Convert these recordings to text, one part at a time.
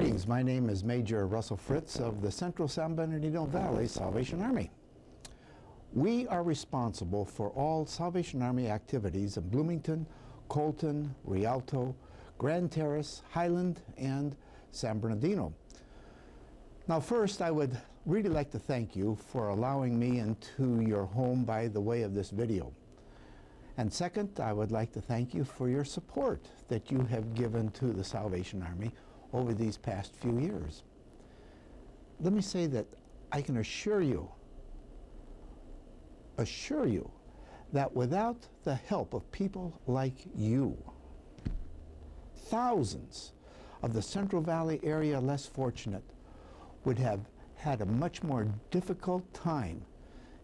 Greetings, my name is Major Russell Fritz of the Central San Bernardino Valley Salvation Army. We are responsible for all Salvation Army activities in Bloomington, Colton, Rialto, Grand Terrace, Highland, and San Bernardino. Now first, I would really like to thank you for allowing me into your home by the way of this video. And second, I would like to thank you for your support that you have given to the Salvation Army over these past few years. Let me say that I can assure you that without the help of people like you, thousands of the Central Valley area less fortunate would have had a much more difficult time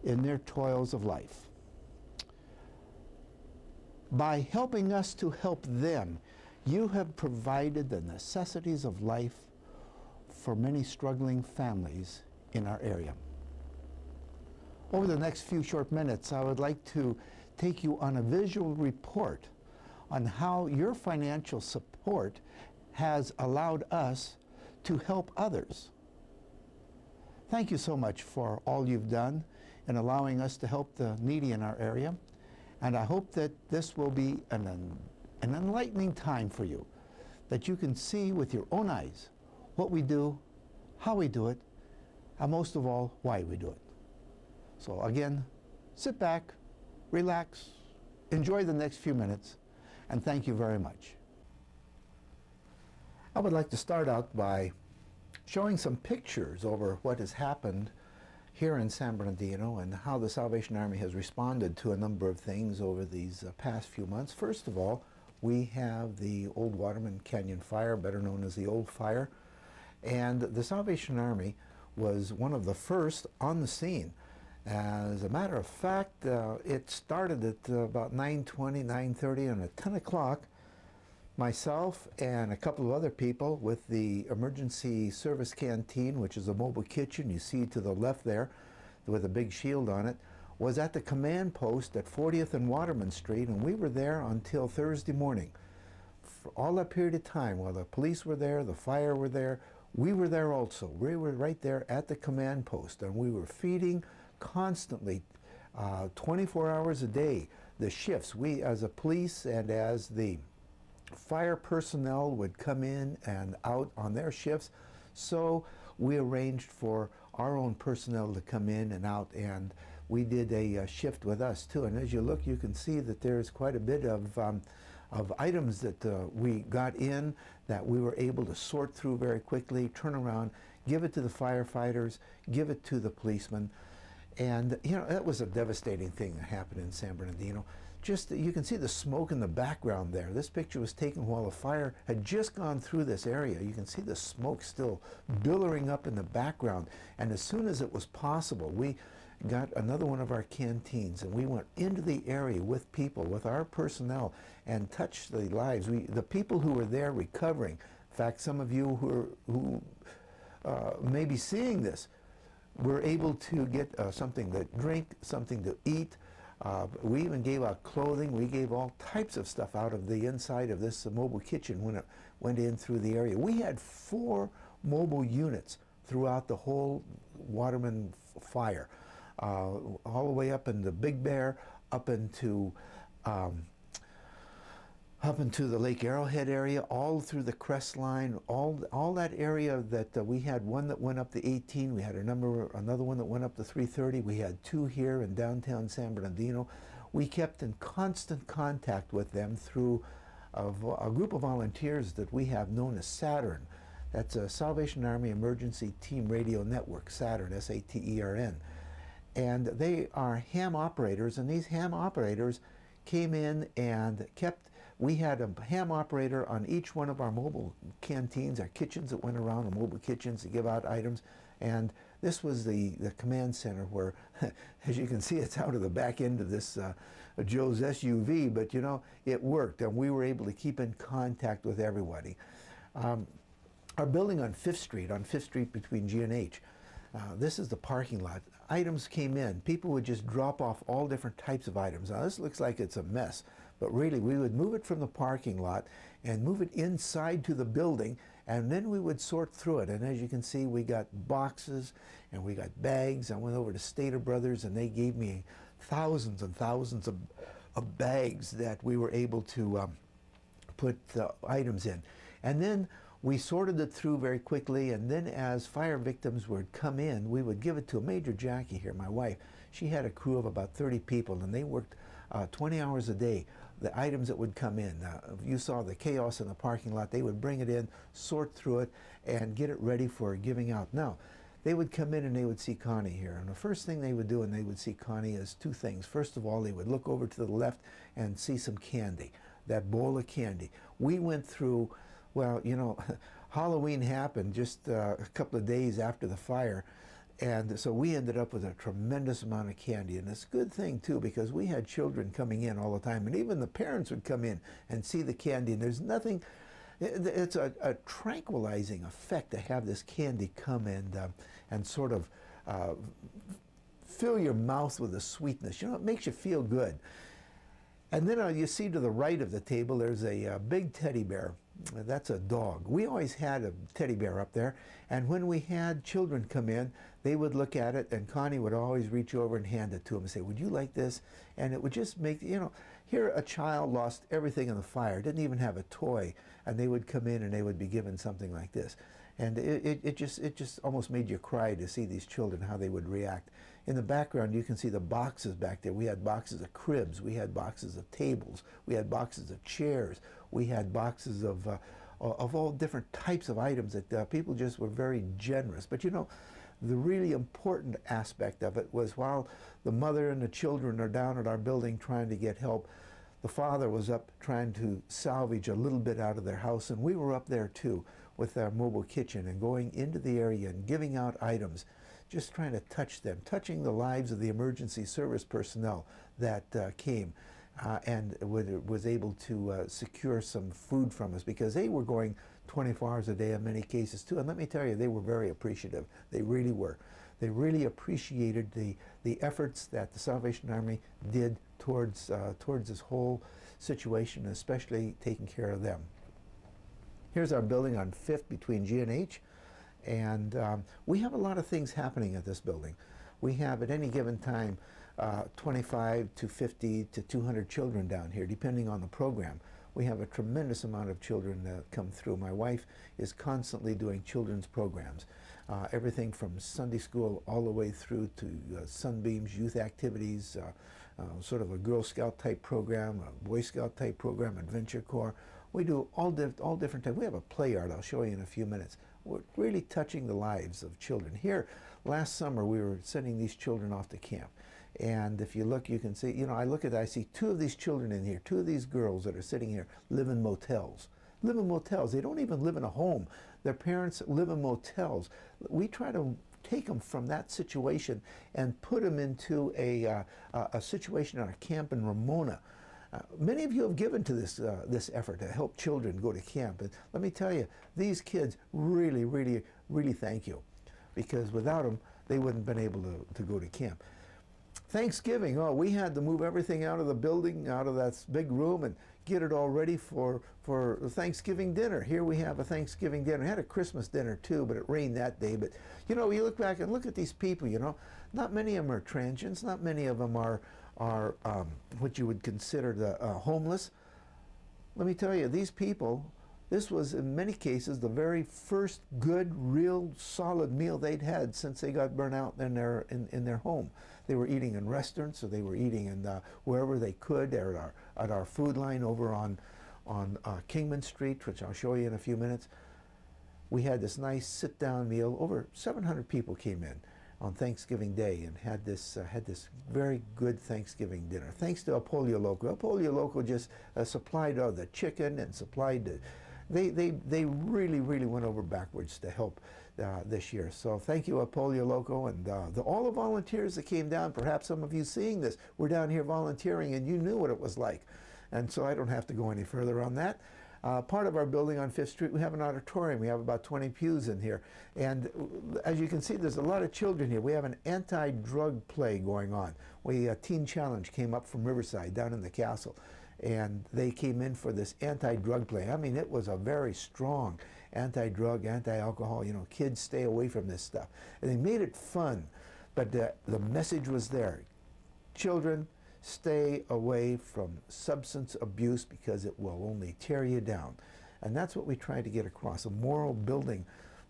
in their toils of life. By helping us to help them, you have provided the necessities of life for many struggling families in our area. Over the next few short minutes, I would like to take you on a visual report on how your financial support has allowed us to help others. Thank you so much for all you've done in allowing us to help the needy in our area, and I hope that this will be an enlightening time for you, that you can see with your own eyes what we do, how we do it, and most of all, why we do it. So again, sit back, relax, enjoy the next few minutes, and thank you very much. I would like to start out by showing some pictures over what has happened here in San Bernardino and how the Salvation Army has responded to a number of things over these past few months. First of all, we have the Old Waterman Canyon Fire, better known as the Old Fire, and the Salvation Army was one of the first on the scene. As a matter of fact, it started at about 9:20, 9:30, and at 10 o'clock, myself and a couple of other people with the Emergency Service Canteen, which is a mobile kitchen you see to the left there with a big shield on it, was at the command post at 40th and Waterman Street, and we were there until Thursday morning. For all that period of time, while the police were there, the fire were there, we were there also. We were right there at the command post, and we were feeding constantly, 24 hours a day, the shifts. We, as a police and as the fire personnel, would come in and out on their shifts, so we arranged for our own personnel to come in and out, and we did a shift with us too. And as you look, you can see that there's quite a bit of items that we got in that we were able to sort through very quickly, turn around, give it to the firefighters, give it to the policemen. And you know, that was a devastating thing that happened in San Bernardino. Just, you can see the smoke in the background there. This picture was taken while the fire had just gone through this area. You can see the smoke still billowing up in the background. And as soon as it was possible, we got another one of our canteens and we went into the area with people, with our personnel, and touched the lives. The people who were there recovering. In fact, some of you who may be seeing this, we're able to get something to drink, something to eat. We even gave out clothing. We gave all types of stuff out of the inside of this mobile kitchen when it went in through the area. We had 4 mobile units throughout the whole Waterman fire, all the way up into Big Bear, up into the Lake Arrowhead area, all through the Crest Line, all that area that we had one that went up to 18, we had another one that went up to 330, we had 2 here in downtown San Bernardino. We kept in constant contact with them through a group of volunteers that we have known as Saturn. That's a Salvation Army Emergency Team Radio Network, Saturn, S-A-T-E-R-N. And they are ham operators, and these ham operators came in and we had a ham operator on each one of our mobile canteens, our kitchens that went around, the mobile kitchens to give out items. And this was the command center where, as you can see, it's out of the back end of this Joe's SUV, but you know, it worked, and we were able to keep in contact with everybody. Our building on 5th Street between G and H, this is the parking lot. Items came in. People would just drop off all different types of items. Now this looks like it's a mess, but really we would move it from the parking lot and move it inside to the building, And then we would sort through it. And as you can see, we got boxes and we got bags. I went over to Stater Brothers and they gave me thousands and thousands of bags that we were able to put items in. And then we sorted it through very quickly, and then as fire victims would come in, we would give it to Major Jackie here, my wife. She had a crew of about 30 people, and they worked 20 hours a day. The items that would come in, you saw the chaos in the parking lot. They would bring it in, sort through it, and get it ready for giving out. Now, they would come in and they would see Connie here. And the first thing they would do when they would see Connie is two things. First of all, they would look over to the left and see some candy, that bowl of candy. We went through, well, you know, Halloween happened just a couple of days after the fire, and so we ended up with a tremendous amount of candy. And it's a good thing, too, because we had children coming in all the time, and even the parents would come in and see the candy, and there's nothing, it's a tranquilizing effect to have this candy come and sort of fill your mouth with the sweetness. You know, it makes you feel good. And then you see to the right of the table, there's a big teddy bear. That's a dog. We always had a teddy bear up there, and when we had children come in, they would look at it, and Connie would always reach over and hand it to them and say, "Would you like this?" And it would just make, you know, here a child lost everything in the fire, didn't even have a toy, and they would come in and they would be given something like this. And it just almost made you cry to see these children, how they would react. In the background, you can see the boxes back there. We had boxes of cribs, we had boxes of tables, we had boxes of chairs, we had boxes of all different types of items that people just were very generous. But you know, the really important aspect of it was while the mother and the children are down at our building trying to get help, the father was up trying to salvage a little bit out of their house, and we were up there too with our mobile kitchen and going into the area and giving out items, just trying to touch them, touching the lives of the emergency service personnel that came and was able to secure some food from us, because they were going 24 hours a day in many cases too. And let me tell you, they were very appreciative. They really were. They really appreciated the efforts that the Salvation Army did towards this whole situation, especially taking care of them. Here's our building on 5th between G and H. And we have a lot of things happening at this building. We have at any given time 25 to 50 to 200 children down here, depending on the program. We have a tremendous amount of children that come through. My wife is constantly doing children's programs, everything from Sunday school all the way through to Sunbeams, youth activities, sort of a Girl Scout type program, a Boy Scout type program, Adventure Corps. We do all different types. We have a play art I'll show you in a few minutes. We're really touching the lives of children. Here, last summer, we were sending these children off to camp. And if you look, you can see, you know, I see two of these children in here, two of these girls that are sitting here live in motels. Live in motels. They don't even live in a home. Their parents live in motels. We try to take them from that situation and put them into a situation at a camp in Ramona. Many of you have given to this effort to help children go to camp. And let me tell you, these kids really, really, really thank you, because without them, they wouldn't have been able to go to camp. Thanksgiving, oh, we had to move everything out of the building, out of that big room, and get it all ready for Thanksgiving dinner. Here we have a Thanksgiving dinner. We had a Christmas dinner too, but it rained that day. But you know, you look back and look at these people, you know, not many of them are transients, not many of them are what you would consider the homeless. Let me tell you, these people, this was in many cases the very first good, real, solid meal they'd had since they got burnt out in their home. They were eating in restaurants, or they were eating in wherever they could. They're at our food line over on Kingman Street, which I'll show you in a few minutes. We had this nice sit-down meal. Over 700 people came in on Thanksgiving Day and had this very good Thanksgiving dinner. Thanks to Apollio Loco. Apollio Loco just supplied the chicken and supplied the. They really, really went over backwards to help this year. So thank you, Apollio Loco, and all the volunteers that came down. Perhaps some of you seeing this were down here volunteering and you knew what it was like. And so I don't have to go any further on that. Part of our building on 5th Street, we have an auditorium. We have about 20 pews in here. And as you can see, there's a lot of children here. We have an anti-drug play going on. Teen Challenge came up from Riverside down in the castle. And they came in for this anti-drug play. I mean, it was a very strong anti-drug, anti-alcohol. You know, kids stay away from this stuff. And they made it fun, but the message was there. Children, stay away from substance abuse because it will only tear you down. And that's what we try to get across. The moral building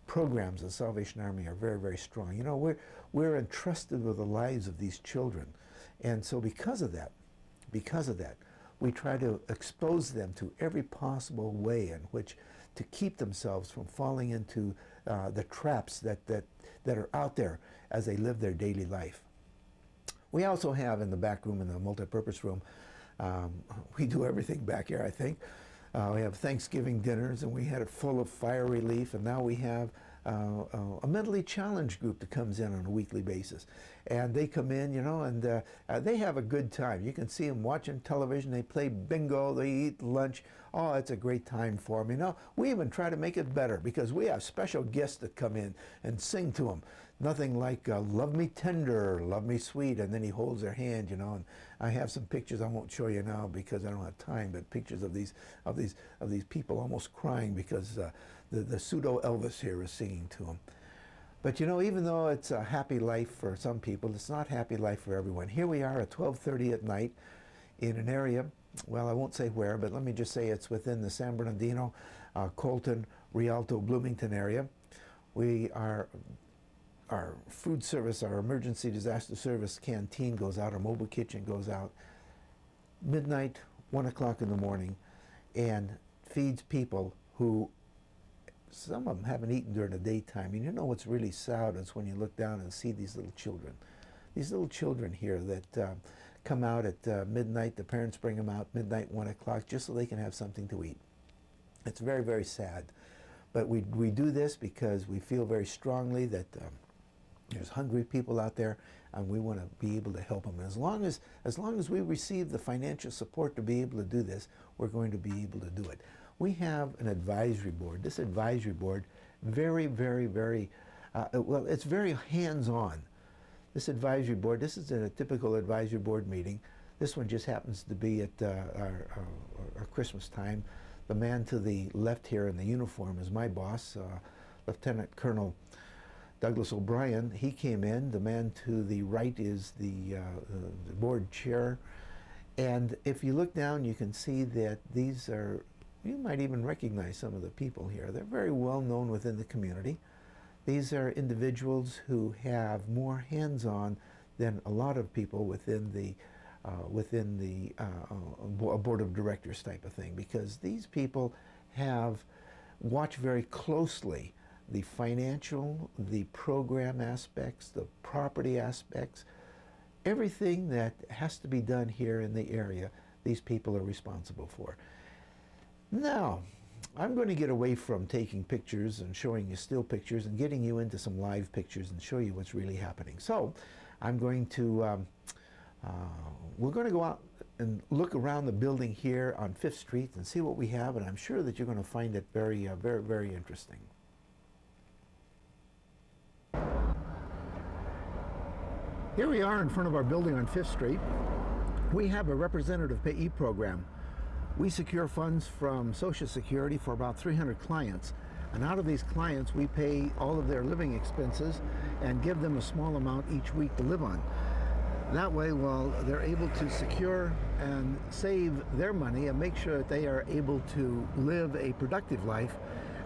programs of Salvation Army are very, very strong. You know, we're entrusted with the lives of these children. And so because of that, we try to expose them to every possible way in which to keep themselves from falling into the traps that are out there as they live their daily life. We also have in the back room, in the multi-purpose room, we do everything back here, I think. We have Thanksgiving dinners, and we had it full of fire relief, and now we have a mentally challenged group that comes in on a weekly basis. And they come in, you know, and they have a good time. You can see them watching television, they play bingo, they eat lunch. Oh, it's a great time for them. You know, we even try to make it better because we have special guests that come in and sing to them. Nothing like love me tender, love me sweet, and then he holds their hand, you know. And I have some pictures I won't show you now because I don't have time, but pictures of these people almost crying because the pseudo Elvis here is singing to them. But you know, even though it's a happy life for some people, it's not happy life for everyone. Here we are at 12:30 at night in an area, well, I won't say where, but let me just say it's within the San Bernardino, Colton, Rialto, Bloomington area. Our food service, our emergency disaster service canteen goes out, our mobile kitchen goes out midnight, 1 o'clock in the morning, and feeds people who, some of them haven't eaten during the daytime. And you know what's really sad is when you look down and see these little children. These little children here that come out at midnight, the parents bring them out midnight, 1 o'clock, just so they can have something to eat. It's very, very sad. But we do this because we feel very strongly that there's hungry people out there, and we want to be able to help them. And as long as we receive the financial support to be able to do this, we're going to be able to do it. We have an advisory board. This advisory board, very, very, very, well, it's very hands-on. This advisory board, this is a typical advisory board meeting. This one just happens to be at our Christmas time. The man to the left here in the uniform is my boss, Lieutenant Colonel Douglas O'Brien. He came in. The man to the right is the board chair. And if you look down, you can see that these are, you might even recognize some of the people here. They're very well known within the community. These are individuals who have more hands-on than a lot of people within the board of directors type of thing, because these people have watched very closely the financial, the program aspects, the property aspects, everything that has to be done here in the area, these people are responsible for. Now, I'm going to get away from taking pictures and showing you still pictures and getting you into some live pictures and show you what's really happening. So, I'm going to, we're going to go out and look around the building here on 5th Street and see what we have, and I'm sure that you're going to find it very, very, very interesting. Here we are in front of our building on 5th Street. We have a representative payee program. We secure funds from Social Security for about 300 clients. And out of these clients, we pay all of their living expenses and give them a small amount each week to live on. That way, well, they're able to secure and save their money and make sure that they are able to live a productive life,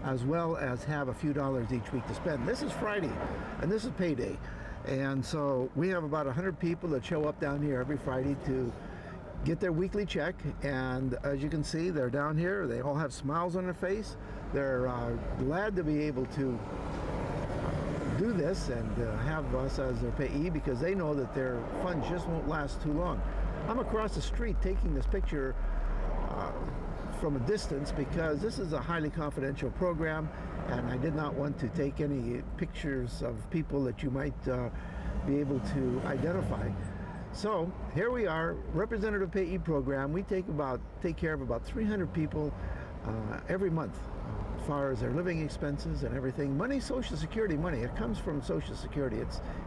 as well as have a few dollars each week to spend. This is Friday, and this is payday. And so we have about 100 people that show up down here every Friday to get their weekly check. And as you can see, they're down here. They all have smiles on their face. They're glad to be able to do this and have us as their payee, because they know that their funds just won't last too long. I'm across the street taking this picture from a distance because this is a highly confidential program, and I did not want to take any pictures of people that you might be able to identify. So here we are, representative payee program. We take care of about 300 people every month as far as their living expenses and everything. Money, Social Security money, it comes from Social Security.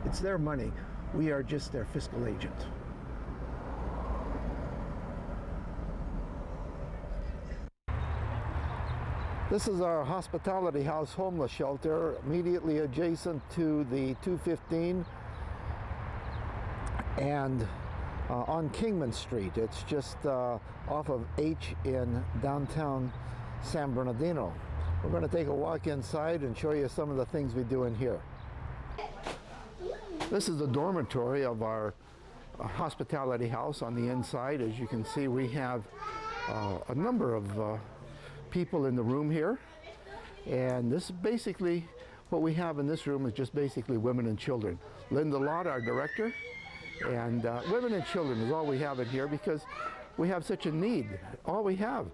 It's their money. We are just their fiscal agent. This is our hospitality house homeless shelter, immediately adjacent to the 215 and on Kingman Street. It's just off of H in downtown San Bernardino. We're going to take a walk inside and show you some of the things we do in here. This is the dormitory of our hospitality house on the inside. As you can see, we have a number of people in the room here, and this is basically what we have in this room is just basically women and children. Linda Lott, our director, and women and children is all we have in here because we have such a need. All we have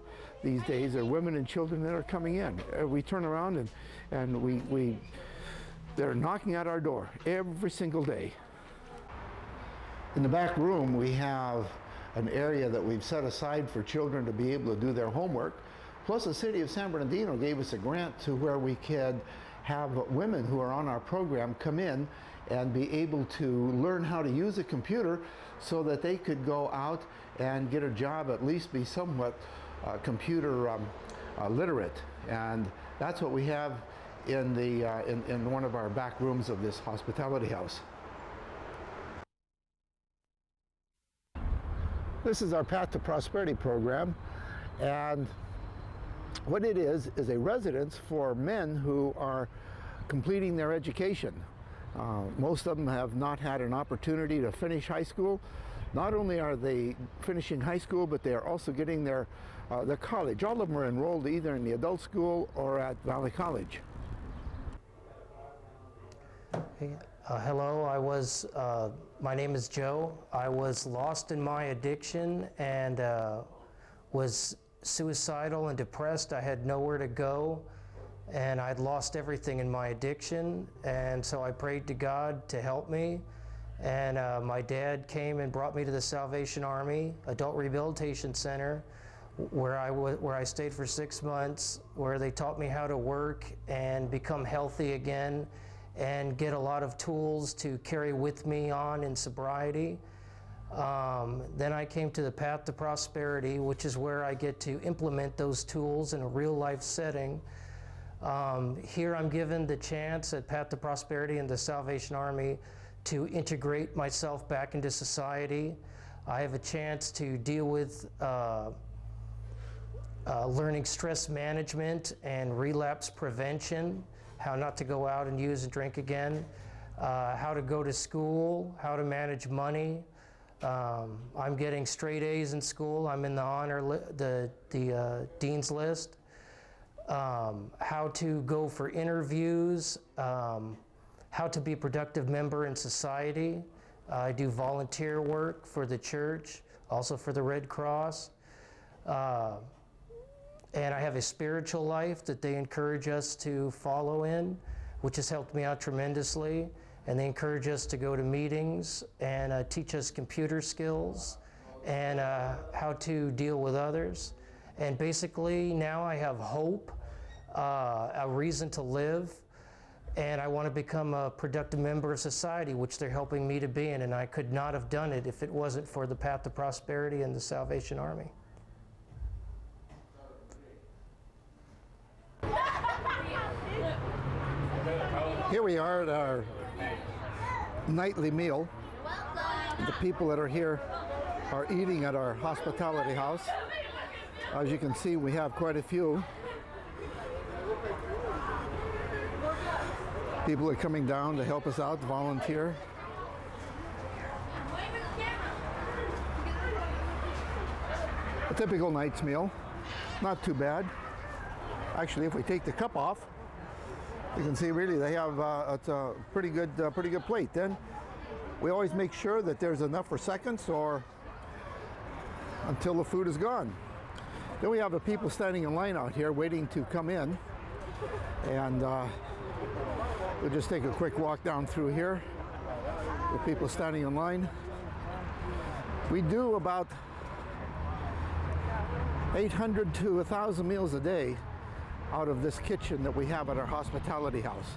these days are women and children that are coming in. We turn around and they're knocking at our door every single day. In the back room we have an area that we've set aside for children to be able to do their homework. Plus the city of San Bernardino gave us a grant to where we could have women who are on our program come in and be able to learn how to use a computer so that they could go out and get a job, at least be somewhat computer literate. And that's what we have in one of our back rooms of this hospitality house. This is our Path to Prosperity program, and what it is a residence for men who are completing their education. Most of them have not had an opportunity to finish high school. Not only are they finishing high school, but they are also getting their college. All of them are enrolled either in the adult school or at Valley College. Hello, my name is Joe. I was lost in my addiction and was suicidal and depressed. I had nowhere to go, and I'd lost everything in my addiction, and so I prayed to God to help me. And my dad came and brought me to the Salvation Army Adult Rehabilitation Center, where I stayed for 6 months, where they taught me how to work and become healthy again and get a lot of tools to carry with me on in sobriety. Then I came to the Path to Prosperity, which is where I get to implement those tools in a real life setting. Here I'm given the chance at Path to Prosperity and the Salvation Army to integrate myself back into society. I have a chance to deal with learning stress management and relapse prevention, how not to go out and use and drink again, how to go to school, how to manage money. I'm getting straight A's in school. I'm in the dean's list. How to go for interviews, how to be a productive member in society. I do volunteer work for the church, also for the Red Cross. And I have a spiritual life that they encourage us to follow in, which has helped me out tremendously. And they encourage us to go to meetings and teach us computer skills and how to deal with others. And basically now I have hope, a reason to live, and I want to become a productive member of society, which they're helping me to be in. And I could not have done it if it wasn't for the Path to Prosperity and the Salvation Army. Here we are at our nightly meal. The people that are here are eating at our hospitality house. As you can see, we have quite a few. People are coming down to help us out, volunteer. A typical night's meal, not too bad. Actually, if we take the cup off, you can see really they have it's a pretty good plate. Then we always make sure that there's enough for seconds or until the food is gone. Then we have the people standing in line out here waiting to come in, and we'll just take a quick walk down through here with people standing in line. We do about 800 to 1,000 meals a day out of this kitchen that we have at our hospitality house.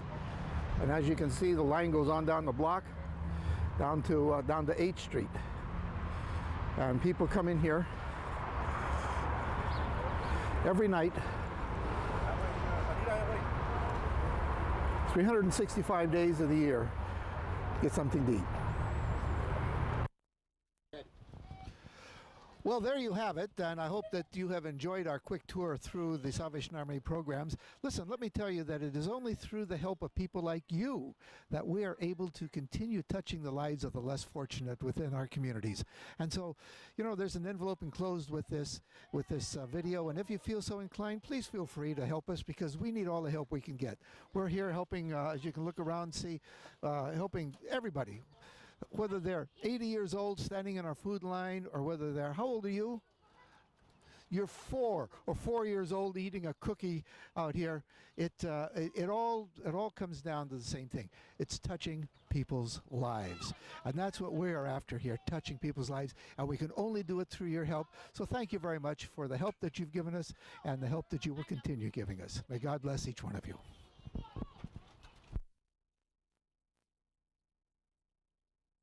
And as you can see, the line goes on down the block, down to 8th Street. And people come in here every night 365 days of the year, get something to eat. Well, there you have it, and I hope that you have enjoyed our quick tour through the Salvation Army programs. Listen, let me tell you that it is only through the help of people like you that we are able to continue touching the lives of the less fortunate within our communities. And so, you know, there's an envelope enclosed with this video, and if you feel so inclined, please feel free to help us, because we need all the help we can get. We're here helping, as you can look around, see, helping everybody. Whether they're 80 years old standing in our food line, or whether they're, how old are you? You're 4 years old eating a cookie out here. It all comes down to the same thing. It's touching people's lives. And that's what we are after here, touching people's lives. And we can only do it through your help. So thank you very much for the help that you've given us and the help that you will continue giving us. May God bless each one of you.